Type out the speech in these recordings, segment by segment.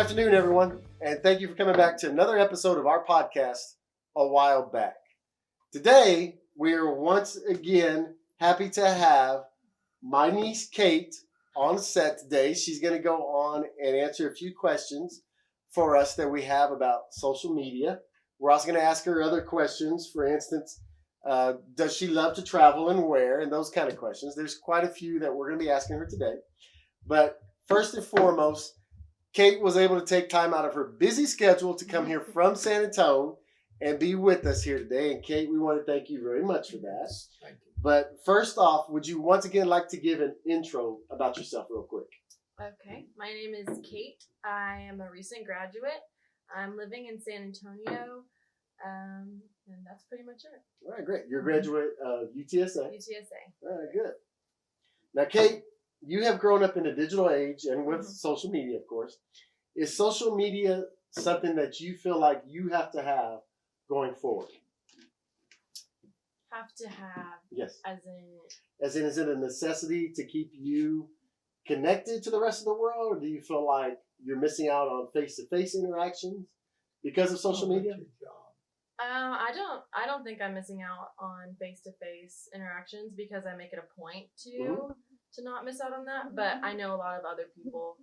afternoon, everyone, and thank you for coming back to another episode of our podcast, A While Back. Today, we're once again happy to have my niece, Kate, on set today. She's going to go on and answer a few questions for us that we have about social media. We're also going to ask her other questions. For instance, does she love to travel and where, and those kind of questions. There's quite a few that we're going to be asking her today. But first and foremost, Kate was able to take time out of her busy schedule to come here from San Antonio and be with us here today. And Kate, we want to thank you very much for that. Thank you. But first off, would you once again like to give an intro about yourself real quick? Okay, my name is Kate. I am a recent graduate. I'm living in San Antonio, and that's pretty much it. All right, great. You're a graduate of UTSA. UTSA. All right, good. Now, Kate, you have grown up in a digital age and with social media, of course. Is social media something that you feel like you have to have going forward? Have to have. Yes. As in, is it a necessity to keep you connected to the rest of the world, or do you feel like you're missing out on face-to-face interactions because of social media? I don't think I'm missing out on face-to-face interactions because I make it a point to not miss out on that. But I know a lot of other people,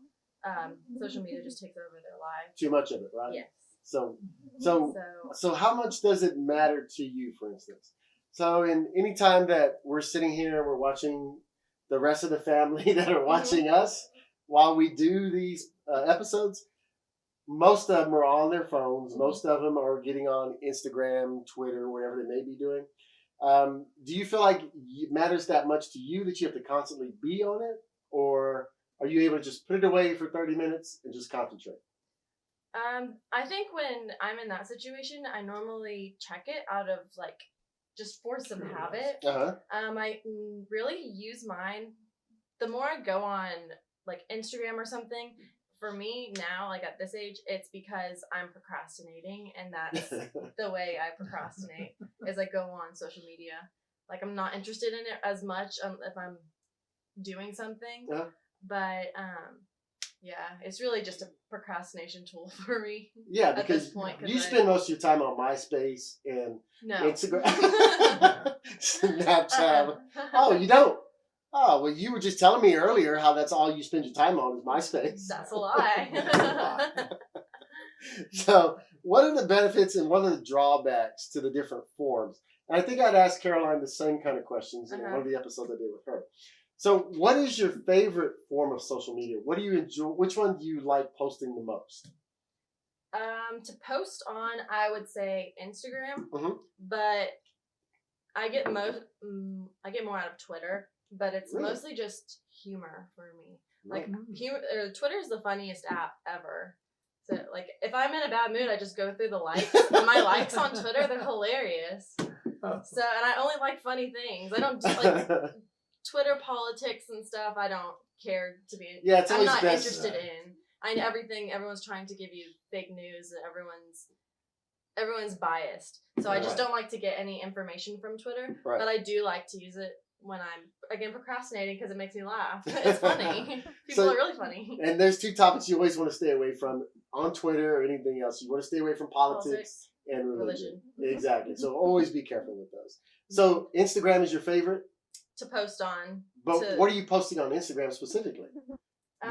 social media just takes over their lives. Too much of it, right? Yes. So how much does it matter to you, for instance? So in any time that we're sitting here and we're watching the rest of the family that are watching us while we do these episodes, most of them are on their phones. Most of them are getting on Instagram, Twitter, whatever they may be doing. Do you feel like it matters that much to you that you have to constantly be on it? Or are you able to just put it away for 30 minutes and just concentrate? I think when I'm in that situation, I normally check it out of just force of habit. I really use mine. The more I go on Instagram or something, for me now, at this age, it's because I'm procrastinating, and that's the way I procrastinate is I go on social media. I'm not interested in it as much if I'm doing something, but yeah, it's really just a procrastination tool for me. Yeah, because at this point, you spend most of your time on MySpace and Instagram, Snapchat. Oh, you don't? Oh, well, you were just telling me earlier how that's all you spend your time on is MySpace. That's a lie. So, what are the benefits and what are the drawbacks to the different forms? And I think I'd ask Caroline the same kind of questions in one of the episodes I did with her. So, what is your favorite form of social media? What do you enjoy? Which one do you like posting the most? To post on, I would say Instagram, but I get more out of Twitter. But it's mostly just humor for me. Humor, Twitter is the funniest app ever. So if I'm in a bad mood, I just go through the likes. And my likes on Twitter, they're hilarious. So, and I only like funny things. I don't do Twitter politics and stuff. I don't care to be. Yeah, it's always I'm not best. interested in. Everyone's trying to give you fake news, and everyone's biased. So I just don't like to get any information from Twitter. Right. But I do like to use it when I'm, procrastinating because it makes me laugh. It's funny. People are really funny. And there's two topics you always want to stay away from on Twitter or anything else. You want to stay away from politics and religion. Exactly. So always be careful with those. So Instagram is your favorite? To post on. But what are you posting on Instagram specifically?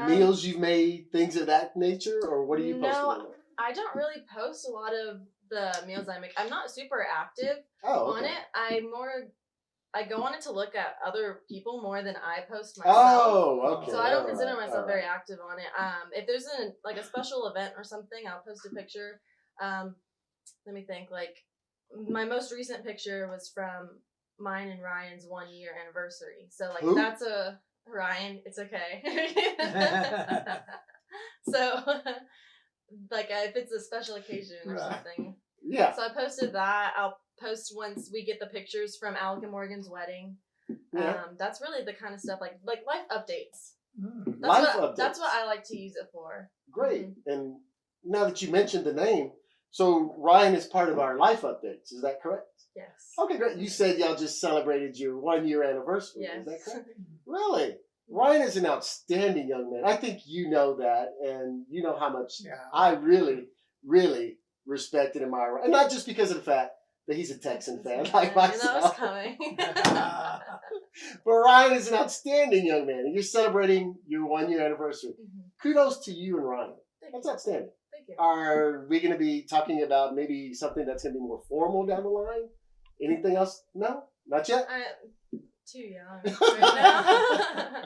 Meals you've made, things of that nature? Or what are you posting on there? I don't really post a lot of the meals I make. I'm not super active on it. I go on it to look at other people more than I post myself. Oh, okay. So I don't consider myself very active on it. If there's a special event or something, I'll post a picture. Let me think. My most recent picture was from mine and Ryan's 1-year anniversary. So that's a Ryan. It's okay. So if it's a special occasion or something. Yeah. So I posted that. I'll post once we get the pictures from Alec and Morgan's wedding. That's really the kind of stuff like life updates. That's what I like to use it for. Great. And now that you mentioned the name, so Ryan is part of our life updates. Is that correct? Yes. Okay, great. You said y'all just celebrated your 1-year anniversary. Yes. Is that correct? Really? Ryan is an outstanding young man. I think you know that, and you know how much I really, really respect and admire Ryan. And not just because of the fact that he's a Texan fan like myself. Coming. But Ryan is an outstanding young man, and you're celebrating your 1 year anniversary. Kudos to you and Ryan. That's outstanding. Thank you. Are we going to be talking about maybe something that's going to be more formal down the line? Anything else? No? Not yet? Too young right now.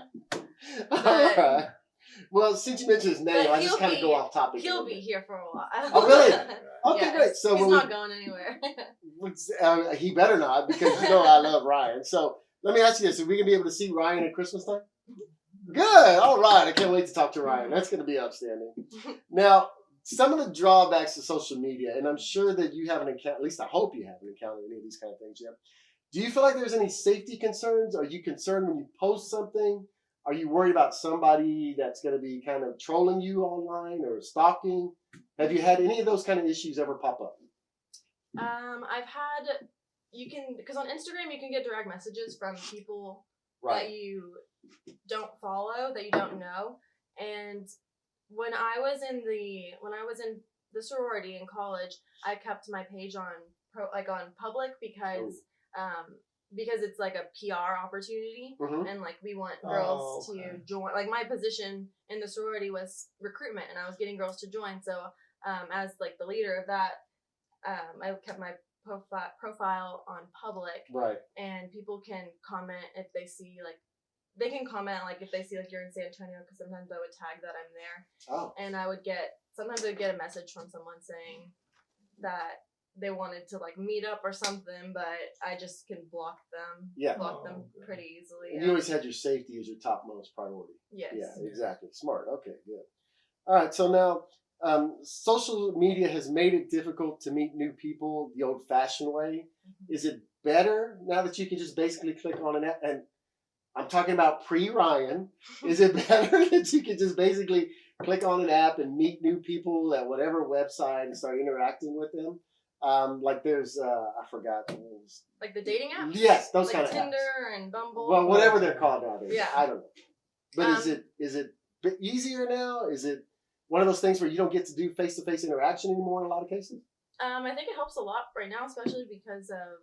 All right. Well, since you mentioned his name, I just kind of go off topic. He'll be here for a while. Oh, really? Okay, yes, great. So he's not going anywhere. He better not, because you know I love Ryan. So let me ask you this. Are we going to be able to see Ryan at Christmas time? Good. All right. I can't wait to talk to Ryan. That's going to be outstanding. Now, some of the drawbacks of social media, and I'm sure that you haven't encountered, at least I hope you haven't encountered any of these kind of things yet. Do you feel like there's any safety concerns? Are you concerned when you post something? Are you worried about somebody that's going to be kind of trolling you online or stalking? Have you had any of those kind of issues ever pop up? I've had, because on Instagram you can get direct messages from people that you don't follow, that you don't know. And when I was in the sorority in college, I kept my page on public because it's like a PR opportunity, and like we want girls to join. Like my position in the sorority was recruitment, and I was getting girls to join. So as like the leader of that, I kept my profile on public, and people can comment if they see if they see like you're in San Antonio, because sometimes I would tag that I'm there, and sometimes I'd get a message from someone saying that they wanted to like meet up or something, but I just can block them pretty easily. And you always had your safety as your topmost priority. Yes. Yeah, exactly. Smart. Okay, good. All right, so now social media has made it difficult to meet new people the old-fashioned way. Is it better now that you can just basically click on an app? And I'm talking about pre-Ryan. Is it better that you can just basically click on an app and meet new people at whatever website and start interacting with them? Like there's, I forgot. Like the dating apps? Yes, those like kind of Tinder apps. And Bumble. Well, whatever they're called nowadays. Yeah. I don't know. But is it a bit easier now? Is it one of those things where you don't get to do face-to-face interaction anymore in a lot of cases? I think it helps a lot right now, especially because of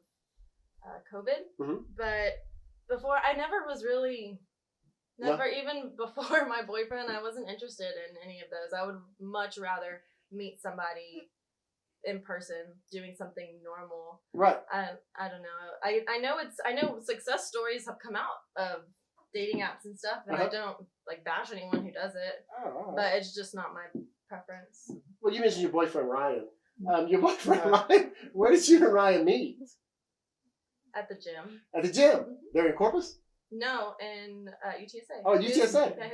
COVID. But before, I never was really... even before my boyfriend, I wasn't interested in any of those. I would much rather meet somebody in person doing something normal. Right. I don't know. I know success stories have come out of dating apps and stuff, and I don't like bash anyone who does it. But it's just not my preference. Well, you mentioned your boyfriend Ryan. Your boyfriend Ryan, where did you and Ryan meet? At the gym. At the gym? They're in Corpus? No, in UTSA. Oh, UTSA. Yeah,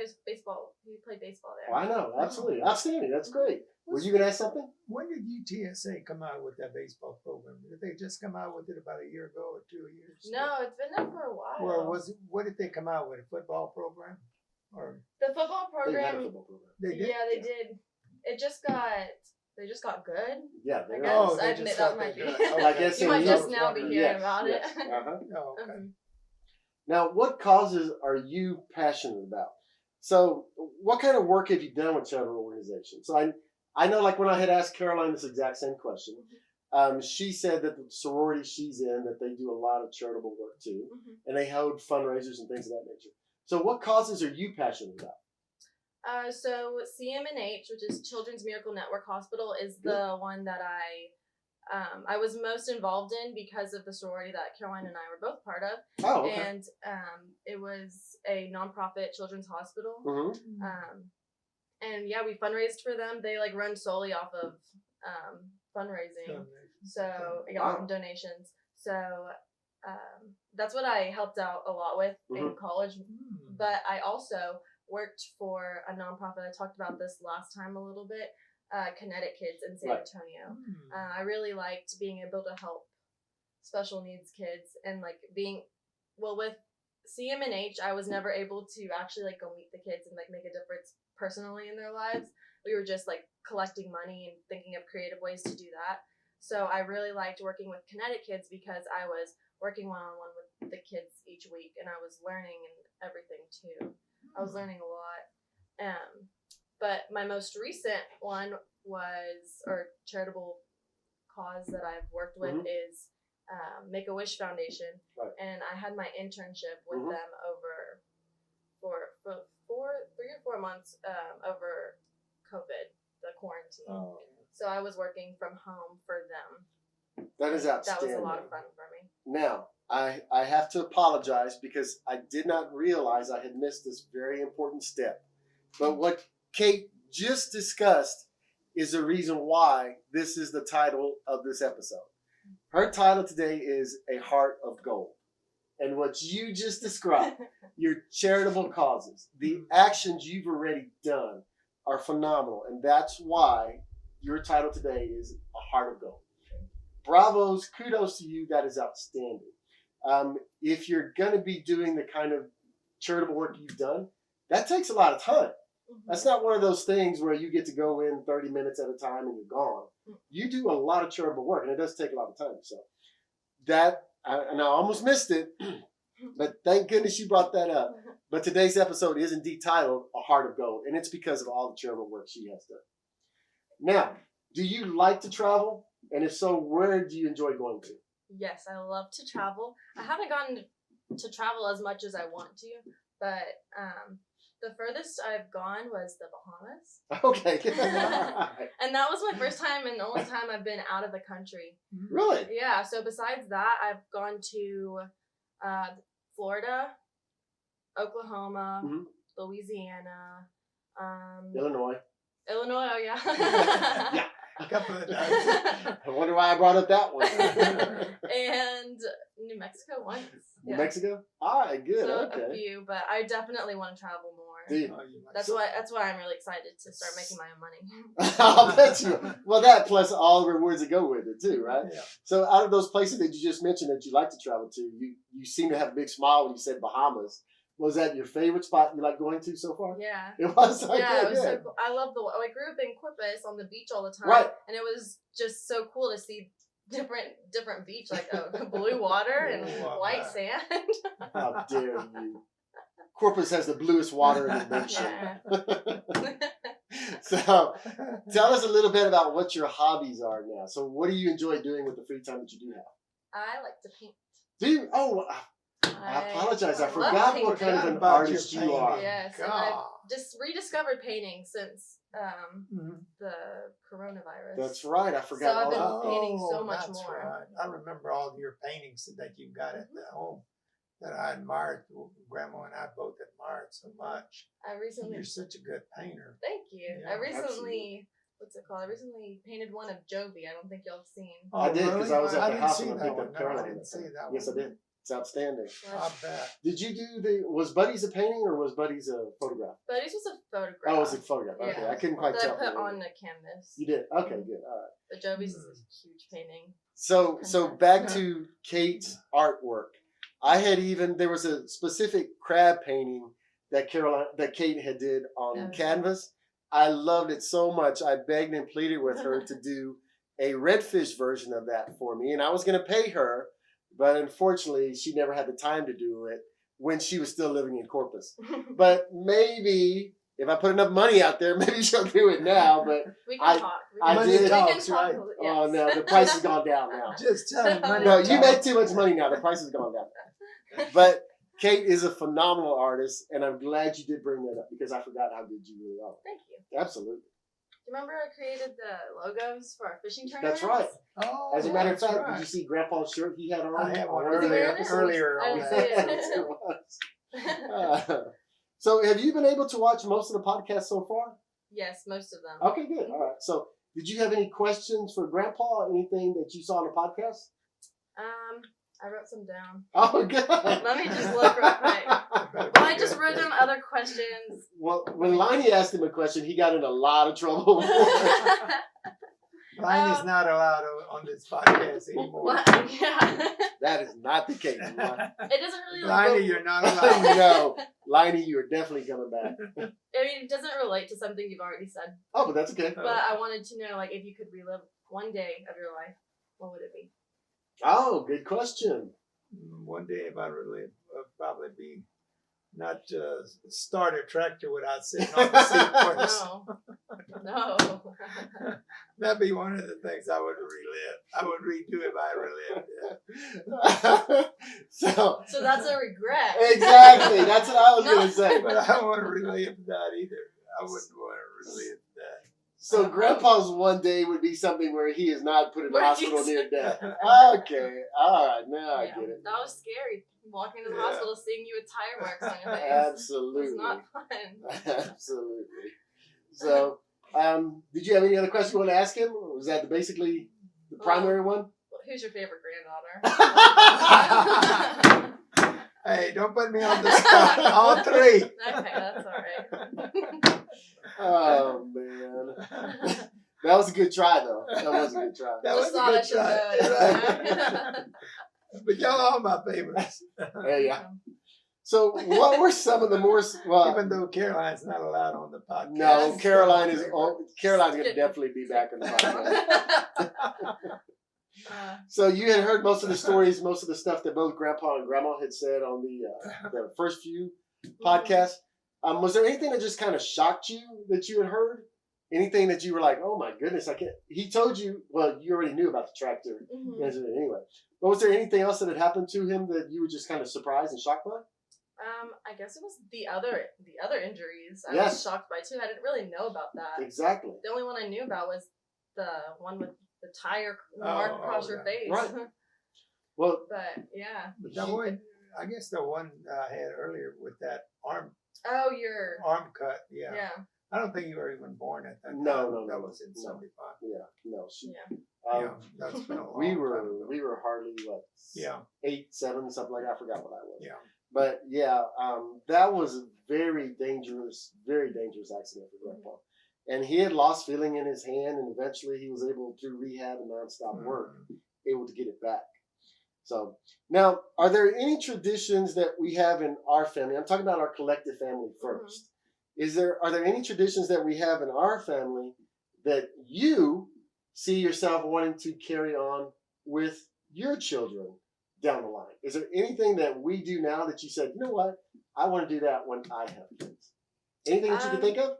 he played baseball there. Oh, I know, absolutely. Outstanding. That's great. Were you going to ask something? When did UTSA come out with that baseball program? Did they just come out with it about a year ago or 2 years? No, it's been there for a while. Or what did they come out with? A football program? Or the football program? They had a football program. They did? Yeah, they did. They just got good. Yeah, I guess. I admit that might be. I guess you might just now be hearing about it. Oh, okay. Now, what causes are you passionate about? So, what kind of work have you done with charitable organizations? So, I know, like when I had asked Caroline this exact same question, she said that the sorority she's in, that they do a lot of charitable work too, and they hold fundraisers and things of that nature. So, what causes are you passionate about? So CMNH, which is Children's Miracle Network Hospital, is the one that I was most involved in because of the sorority that Caroline and I were both part of. Oh, okay. And it was a nonprofit children's hospital. And yeah, we fundraised for them. They like run solely off of fundraising. So donations. So that's what I helped out a lot with in college. But I also worked for a nonprofit. I talked about this last time a little bit. Kinetic Kids in San Antonio. I really liked being able to help special needs kids, and like with CMNH, I was never able to actually like go meet the kids and like make a difference personally in their lives. We were just like collecting money and thinking of creative ways to do that. So I really liked working with Kinetic Kids because I was working one-on-one with the kids each week, and I was learning and everything too. I was learning a lot. But my most recent one or charitable cause that I've worked with is Make-A-Wish Foundation. Right. And I had my internship with them over for 3 or 4 months over COVID, the quarantine. Oh. So I was working from home for them. That is outstanding. That was a lot of fun for me. Now, I have to apologize because I did not realize I had missed this very important step. But what Kate just discussed is the reason why this is the title of this episode. Her title today is A Heart of Gold. And what you just described, your charitable causes, the actions you've already done are phenomenal. And that's why your title today is A Heart of Gold. Bravos, kudos to you. That is outstanding. If you're going to be doing the kind of charitable work you've done, that takes a lot of time. That's not one of those things where you get to go in 30 minutes at a time and you're gone. You do a lot of charitable work, and it does take a lot of time. So and I almost missed it, but thank goodness you brought that up. But today's episode is indeed titled A Heart of Gold, and it's because of all the charitable work she has done. Now, do you like to travel? And if so, where do you enjoy going to? Yes, I love to travel. I haven't gotten to travel as much as I want to, but the furthest I've gone was the Bahamas. Okay. And that was my first time and the only time I've been out of the country. Really? Yeah, so besides that, I've gone to Florida, Oklahoma, Louisiana, Illinois. Oh yeah. Yeah. A couple of times. I wonder why I brought up that one. And New Mexico once. New Mexico? All right, good. So okay. a few, but I definitely want to travel more. Do you? That's why I'm really excited to start making my own money. I'll bet you. Well, that plus all the rewards that go with it too, right? Yeah. So out of those places that you just mentioned that you like to travel to, you seem to have a big smile when you said Bahamas. Was that your favorite spot you like going to so far? Yeah. It was? Okay, yeah, it was good. so cool. I grew up in Corpus on the beach all the time. Right. And it was just so cool to see different beach, like blue water and white sand. How dare you. Corpus has the bluest water in the nation. Yeah. So tell us a little bit about what your hobbies are now. So what do you enjoy doing with the free time that you do have? I like to paint. Do you? Oh, I apologize. I love forgot what kind of painting. an artist you are. Yes, and I've just rediscovered painting since the coronavirus. That's right. I forgot. So I've been painting so much more. Right. I remember all of your paintings that you got at the home that I admired. Grandma and I both admired so much. You're such a good painter. Thank you. Yeah, I recently, absolutely. what's it called? I recently painted one of Jovi. I don't think y'all have seen. Oh, I did because I was at the house see when I that picked one. up No, Caroline. I didn't see that one. Yes, I did. It's outstanding. I bet. Did you do was Buddy's a painting or was Buddy's a photograph? Buddy's was a photograph. Oh, it was a photograph. Okay, Yeah. I couldn't quite that tell. I put on the canvas. You did. Okay, good. All right. But Jovi's is a huge painting. So back to Kate's artwork. There was a specific crab painting that Kate had did on canvas. I loved it so much. I begged and pleaded with her to do a redfish version of that for me, and I was going to pay her, but unfortunately, she never had the time to do it when she was still living in Corpus. But maybe if I put enough money out there, maybe she'll do it now. But we can talk. I did. We can Talks, talk. right? Yes. Oh no, the price has gone down now. Just tell him money. No, you make too much money now. The price has gone down. But Kate is a phenomenal artist, and I'm glad you did bring that up because I forgot how good you really are. Thank you. Absolutely. Do you remember I created the logos for our fishing tournament? That's right. Oh, As a matter of that's fact, right. did you see Grandpa's shirt he had on? I had one earlier. earlier. I on didn't that. see it. It was. So have you been able to watch most of the podcasts so far? Yes, most of them. Okay, good. All right. So did you have any questions for Grandpa? Anything that you saw on the podcast? I wrote some down. Oh, good. Let me just look real quick. Well, I just wrote down other questions. Well, when Liney asked him a question, he got in a lot of trouble. Mine is not allowed on this podcast anymore. What? Yeah. That is not the case. It doesn't really Liney, you're not allowed. No, Liney, you are definitely coming back. I mean, it doesn't relate to something you've already said. Oh, but that's okay. But I wanted to know, like, if you could relive one day of your life, what would it be? Oh, good question. One day, if I relive, would probably be not start a tractor without sitting on the seat first. No. That'd be one of the things I would relive. I would redo if I relived it. So that's a regret. Exactly. That's what I was going to say. But I don't want to relive that either. I wouldn't want to relive that. So Grandpa's one day would be something where he is not put in the hospital near death. Okay. All right. Now I get it. That was scary. Walking to the hospital, seeing you with tire marks on your face. Absolutely. It was not fun. Absolutely. So, did you have any other questions you want to ask him? Or was that basically the primary one? Who's your favorite granddaughter? Hey, don't put me on the spot. All three. Okay, that's all right. Oh, man. That was a good try, though. That was a good try. That was a good try. But y'all are my favorites. Yeah. So, what were some of the more... Well, even though Caroline's not allowed on the podcast. No, Caroline's going to definitely be back on the podcast. So you had heard most of the stories, most of the stuff that both Grandpa and Grandma had said on the first few podcasts. Was there anything that just kind of shocked you that you had heard? Anything that you were like, oh my goodness, I can't. He told you, well, you already knew about the tractor incident anyway. But was there anything else that had happened to him that you were just kind of surprised and shocked by? I guess it was the otother injuries. I was shocked by too. I didn't really know about that. Exactly. The only one I knew about was the one with the tire mark across your face. Right. Well, but yeah. But that one, I guess the one I had earlier with that arm. Oh, your arm cut. Yeah. Yeah. I don't think you were even born at that time. No. That was in 75. Yeah. No. That's been a long we time were ago. hardly 8, 7, something like that. I forgot what I was. Yeah. But that was a very dangerous accident for Grandpa. And he had lost feeling in his hand, and eventually he was able, through rehab and nonstop work, able to get it back. So now, are there any traditions that we have in our family? I'm talking about our collective family first. Are there any traditions that we have in our family that you see yourself wanting to carry on with your children down the line? Is there anything that we do now that you said, you know what, I want to do that when I have kids? Anything that you can think of?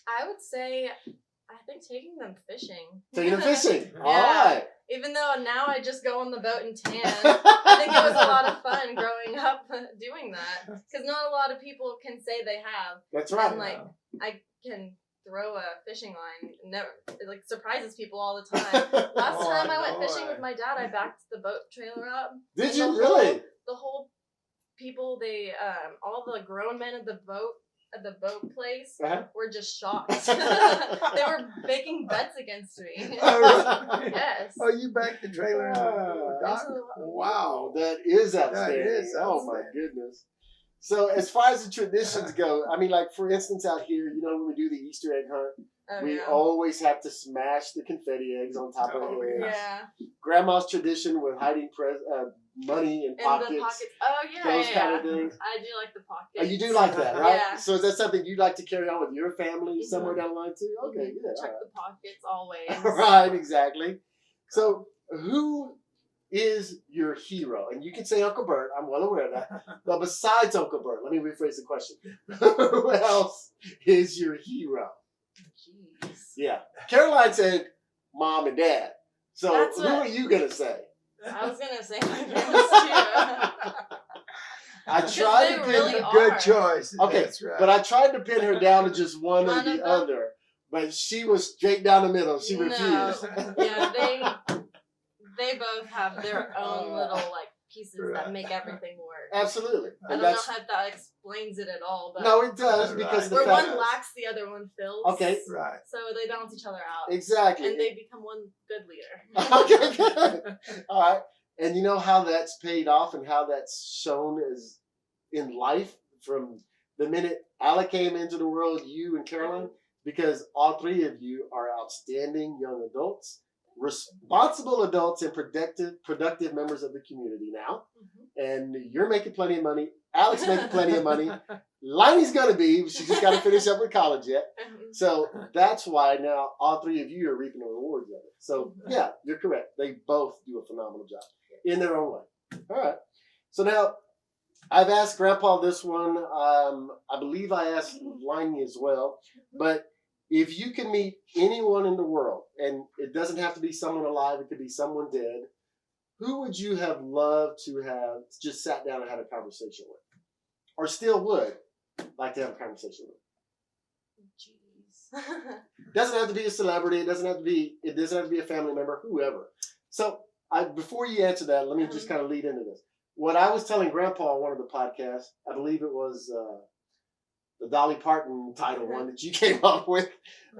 I would say, I think taking them fishing. Taking them fishing. Yeah. All right. Even though now I just go on the boat and tan, I think it was a lot of fun growing up doing that. Because not a lot of people can say they have. That's right. And I can throw a fishing line. It surprises people all the time. Last time I went fishing with my dad, I backed the boat trailer up. Did you really? The whole people, all the grown men at the boat place were just shocked. They were making bets against me. Yes. Oh, you backed the trailer? Wow, that is outstanding. That is outstanding. Oh my goodness. So as far as the traditions go, I mean, like for instance, out here, when we do the Easter egg hunt, we always have to smash the confetti eggs on top of the eggs. Yeah. Grandma's tradition with hiding money in pockets. The pockets. Oh yeah, those kind of things. I do like the pockets. Oh, you do like that, right? Yeah. So is that something you'd like to carry on with your family somewhere down the line too? Okay, good. Check the pockets always. Right, exactly. So who is your hero? And you can say Uncle Bert. I'm well aware of that. But besides Uncle Bert, let me rephrase the question. Who else is your hero? Jeez. Yeah. Caroline said Mom and Dad. So who are you going to say? I was going to say my parents too. I tried to really pin good choice. Okay, that's right. but I tried to pin her down to just one or the other. But she was straight down the middle. She refused. Yeah, they both have their own little pieces that make everything work. Absolutely. I don't know how that explains it at all, but no, it does because of the where fact one lacks, the other one fills. Okay. Right. So they balance each other out. Exactly. And they become one good leader. Okay, good. All right. And you know how that's paid off and how that's shown as in life from the minute Alec came into the world, you and Caroline, because all three of you are outstanding young adults, responsible adults, and productive members of the community now. And you're making plenty of money. Alec's making plenty of money. Liney's going to be. She just got to finish up with college yet. So that's why now all three of you are reaping the rewards of it. So yeah, you're correct. They both do a phenomenal job in their own way. All right. So now, I've asked Grandpa this one. I believe I asked Liney as well. But if you can meet anyone in the world, and it doesn't have to be someone alive, it could be someone dead, who would you have loved to have just sat down and had a conversation with? Or still would like to have a conversation with? Jeez. Doesn't have to be a celebrity. It doesn't have to be a family member, whoever. So before you answer that, let me just kind of lead into this. What I was telling Grandpa on one of the podcasts, I believe it was the Dolly Parton title one that you came up with.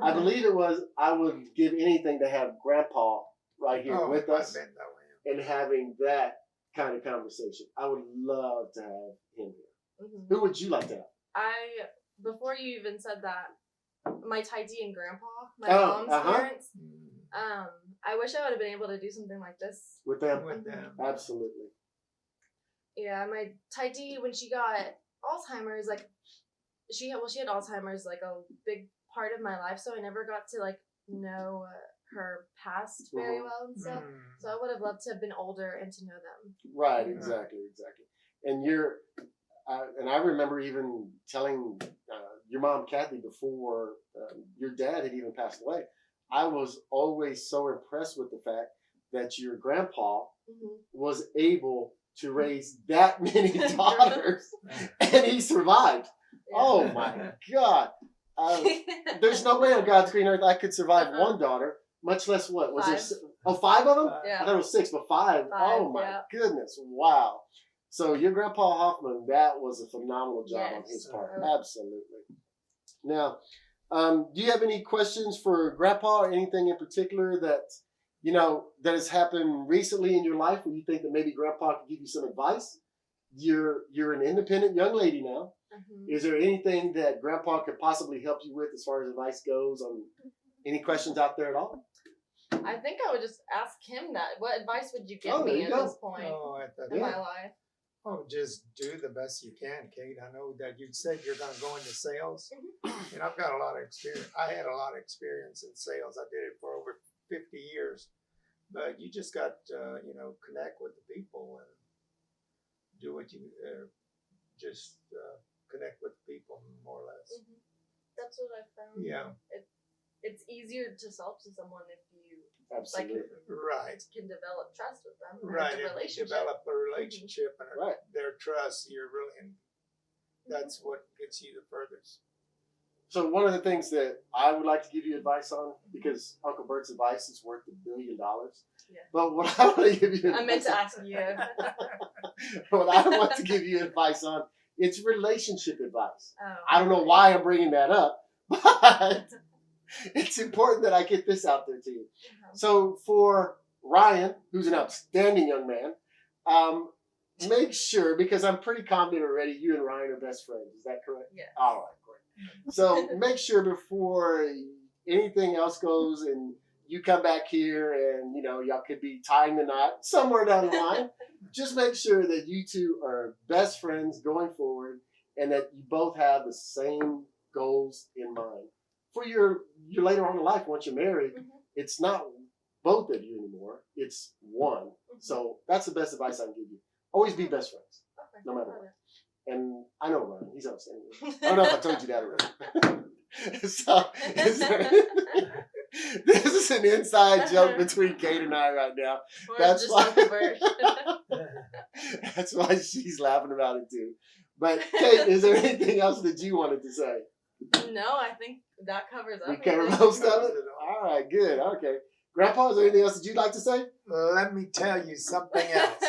I believe it was, I would give anything to have Grandpa right here with us and having that kind of conversation. I would love to have him here. Who would you like to have? Before you even said that, my Taiti and Grandpa, my mom's parents. I wish I would have been able to do something like this with them. Absolutely. Yeah, my Taiti, when she got Alzheimer's, like she had Alzheimer's like a big part of my life, so I never got to like know her past very well and stuff. So I would have loved to have been older and to know them. Right, exactly. And and I remember even telling your mom, Kathy, before your dad had even passed away, I was always so impressed with the fact that your grandpa was able to raise that many daughters and he survived. Yeah. Oh my God. There's no way on God's green earth I could survive one daughter, much less what? Was 5. There 5 of them? Yeah. I thought it was 6, but 5. Oh my goodness. Wow. So your Grandpa Hoffman, that was a phenomenal job on his part. Absolutely. Now, do you have any questions for Grandpa or anything in particular that, that has happened recently in your life where you think that maybe Grandpa could give you some advice? You're an independent young lady now. Is there anything that Grandpa could possibly help you with as far as advice goes? On any questions out there at all? I think I would just ask him that. What advice would you give me at this point in my life? Oh, just do the best you can, Kate. I know that you said you're going to go into sales, and I've got a lot of experience. I had a lot of experience in sales. I did it for over 50 years. But you just got to, connect with the people and do what you just connect with people, more or less. That's what I found. Yeah. It's easier to sell to someone if you can develop trust with them. Right. If you develop a relationship and their trust, you're really, that's what gets you the furthest. So one of the things that I would like to give you advice on, because Uncle Bert's advice is worth $1 billion. Yeah. But what I want to give you I meant to ask you. What I want to give you advice on, it's relationship advice. I don't know why I'm bringing that up, but it's important that I get this out there to you. So for Ryan, who's an outstanding young man, make sure, because I'm pretty confident already, you and Ryan are best friends. Is that correct? Yeah. All right, great. So make sure before anything else goes and you come back here and, y'all could be tying the knot somewhere down the line, just make sure that you two are best friends going forward and that you both have the same goals in mind. For your later on in life, once you're married, it's not both of you anymore. It's one. So that's the best advice I can give you. Always be best friends, no matter what. And I know Ryan, he's outstanding. I don't know if I told you that already. So this is an inside joke between Kate and I right now. That's why she's laughing about it too. But Kate, is there anything else that you wanted to say? No, I think that covers everything. We covered most of it? All right, good. Okay. Grandpa, is there anything else that you'd like to say? Let me tell you something else.